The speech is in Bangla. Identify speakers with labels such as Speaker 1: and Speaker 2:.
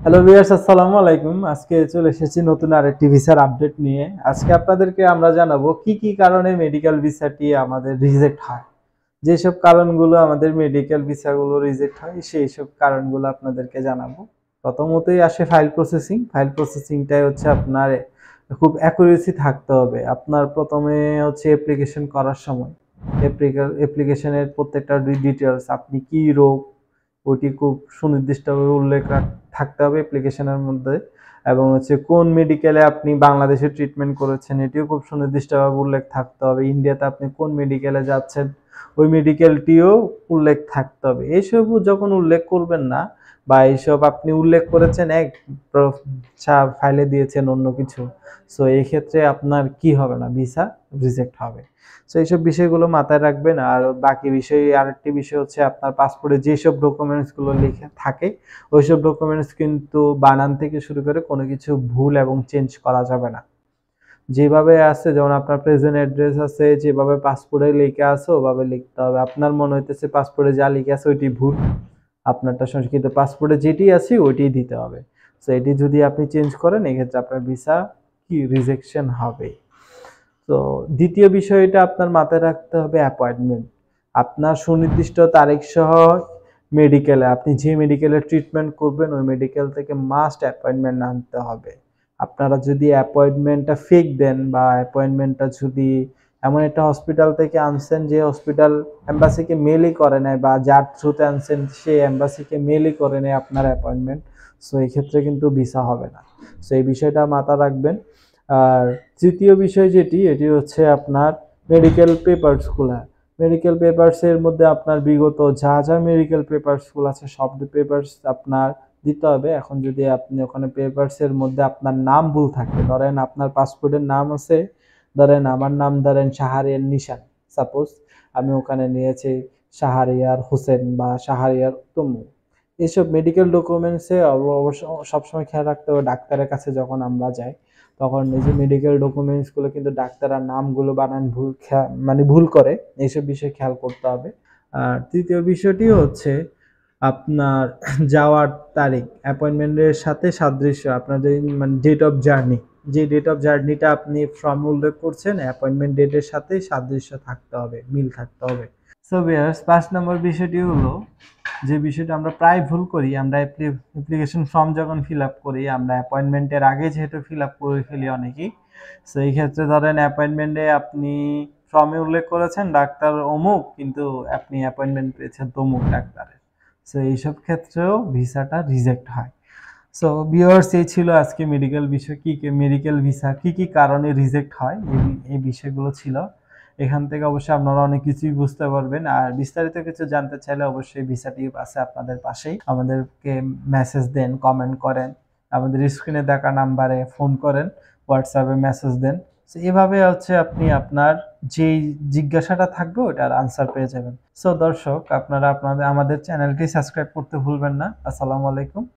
Speaker 1: হ্যালো ভিউয়ার্স, আসসালামু আলাইকুম। আজকে চলে এসেছি নতুন আরেকটি ভিসার আপডেট নিয়ে। আজকে আপনাদেরকে আমরা জানাবো কি কি কারণে মেডিকেল ভিসাটি আমাদের রিজেক্ট হয়। যেসব কারণগুলো আমাদের মেডিকেল ভিসাগুলো রিজেক্ট হয় সেই সব কারণগুলো আপনাদেরকে জানাবো। প্রথমতই আসে ফাইল প্রসেসিং। ফাইল প্রসেসিংটাই হচ্ছে আপনার খুব অ্যাকুরেসি থাকতে হবে। আপনার প্রথমে হচ্ছে অ্যাপ্লিকেশন করার সময় অ্যাপ্লিকেশনের প্রত্যেকটা ডিটেইলস, আপনি কি রোগ ওইটি খুব সুনির্দিষ্টভাবে উল্লেখ থাকতে হবে অ্যাপ্লিকেশনের মধ্যে, এবং হচ্ছে কোন মেডিকেলে আপনি বাংলাদেশে ট্রিটমেন্ট করেছেন এটিও খুব সুনির্দিষ্টভাবে উল্লেখ থাকতে হবে। ইন্ডিয়াতে আপনি কোন মেডিকেলে যাচ্ছেন ওই মেডিকেলটিও উল্লেখ থাকতে হবে। এইসব যখন উল্লেখ করবেন না, বা এইসব আপনি উল্লেখ করেছেন এক ফাইলে দিয়েছেন অন্য কিছু, সো এই ক্ষেত্রে আপনার কি হবে না, ভিসা রিজেক্ট হবে। সো এইসব বিষয়গুলো মাথায় রাখবেন। আর বাকি বিষয়, আরেকটি বিষয় হচ্ছে আপনার পাসপোর্টে যেসব ডকুমেন্টসগুলো লেখা থাকে ওইসব ডকুমেন্টস কিন্তু বানান থেকে শুরু করে কোনো কিছু ভুল এবং চেঞ্জ করা যাবে না। যেভাবে আছে, যেমন আপনার প্রেজেন্ট অ্যাড্রেস আছে, যেভাবে পাসপোর্টে লেখা আছে ওভাবে লিখতে হবে। আপনার মনে হইতেছে পাসপোর্টে যা লেখা আছে ওইটি ভুল, আপনারটা সংস্কৃত পাসপোর্টে যেটি আছে ওইটাই দিতে হবে। সো এটি যদি আপনি চেঞ্জ করেন এক্ষেত্রে আপনার ভিসা কি রিজেকশন হবে। তো দ্বিতীয় বিষয়টা আপনার মাথায় রাখতে হবে অ্যাপয়েন্টমেন্ট। আপনার সুনির্দিষ্ট তারিখ সহ মেডিকেলে, আপনি যে মেডিকেলে ট্রিটমেন্ট করবেন ওই মেডিকেল থেকে মাস্ট অ্যাপয়েন্টমেন্ট আনতে হবে। আপনারা যদি অ্যাপয়েন্টমেন্টটা ফেক দেন, বা অ্যাপয়েন্টমেন্টটা যদি এমন একটা হসপিটাল থেকে আনছেন যে হসপিটাল এম্বাসিকে মেলই করে নেয়, বা যার থ্রুতে আনছেন সে এম্বাসিকে মেলই করে নেয় আপনার অ্যাপয়েন্টমেন্ট, সো এই ক্ষেত্রে কিন্তু ভিসা হবে না। সো এই বিষয়টা মাথা রাখবেন। আর তৃতীয় বিষয় এটি হচ্ছে আপনার মেডিকেল পেপারসগুলো। মেডিকেল পেপারসের মধ্যে আপনার বিগত যা যা মেডিকেল পেপারসগুলো আছে সব পেপারস আপনার দিতে হবে। এখন যদি আপনি ওখানে পেপারসের মধ্যে আপনার নাম ভুল থাকে, ধরেন আপনার পাসপোর্টের নাম আছে, ধরেন আমার নাম ধরেন শাহরিয়ার নিশান, সাপোজ আমি ওখানে নিয়েছি শাহরিয়ার হোসেন বা শাহরিয়ার তমু। এইসব মেডিকেল ডকুমেন্টসে অবশ্য সবসময় খেয়াল রাখতে হবে, ডাক্তারের কাছে যখন আমরা যাই তখন এই যে মেডিকেল ডকুমেন্টসগুলো কিন্তু ডাক্তাররা নামগুলো বানান ভুল, মানে ভুল করে, এইসব বিষয়ে খেয়াল করতে হবে। আর তৃতীয় বিষয়টি হচ্ছে আপনার যাওয়ার তারিখ অ্যাপয়েন্টমেন্টের সাথে সাদৃশ্য। আপনাদের মানে ডেট অফ জার্নি, যে ডেট অফ জার্নিটা আপনি ফর্মে উল্লেখ করছেন অ্যাপয়েন্টমেন্ট ডেটের সাথে সাদৃশ্য থাকতে হবে, মিল থাকতে হবে। সো ভিউয়ার্স, 5 নম্বর বিষয়টি হলো যে বিষয়টা আমরা প্রায় ভুল করি, আমরা অ্যাপ্লিকেশন ফর্ম যখন ফিল আপ করি আমরা অ্যাপয়েন্টমেন্টের আগে যেহেতু ফিল আপ করে ফেলি অনেকেই। সো এই ক্ষেত্রে ধরেন অ্যাপয়েন্টমেন্টে আপনি ফর্মে উল্লেখ করেছেন ডাক্তার অমুক, কিন্তু আপনি অ্যাপয়েন্টমেন্ট পেয়েছেন তমুক ডাক্তারের। সো এইসব ক্ষেত্রেও ভিসাটা রিজেক্ট হয়। সো ভিউয়ার্স, এই ছিল আজকে মেডিকেল বিষয়, মেডিকেল ভিসা কি কি কারণে রিজেক্ট হয় এই বিষয়গুলো ছিল। এখান থেকে অবশ্যই আপনারা অনেক কিছুই বুঝতে পারবেন। আর বিস্তারিত কিছু জানতে চাইলে অবশ্যই ভিসা টিপ আছে আপনাদের পাশেই, আমাদেরকে মেসেজ দেন, কমেন্ট করেন, আমাদের স্ক্রিনে দেখা নাম্বারে ফোন করেন, হোয়াটসঅ্যাপে মেসেজ দেন। সো এভাবে হচ্ছে আপনি আপনার যেই জিজ্ঞাসাটা থাকবে ওটার আনসার পেয়ে যাবেন। সো দর্শক, আপনারা আমাদের চ্যানেলটি সাবস্ক্রাইব করতে ভুলবেন না। আসসালামু আলাইকুম।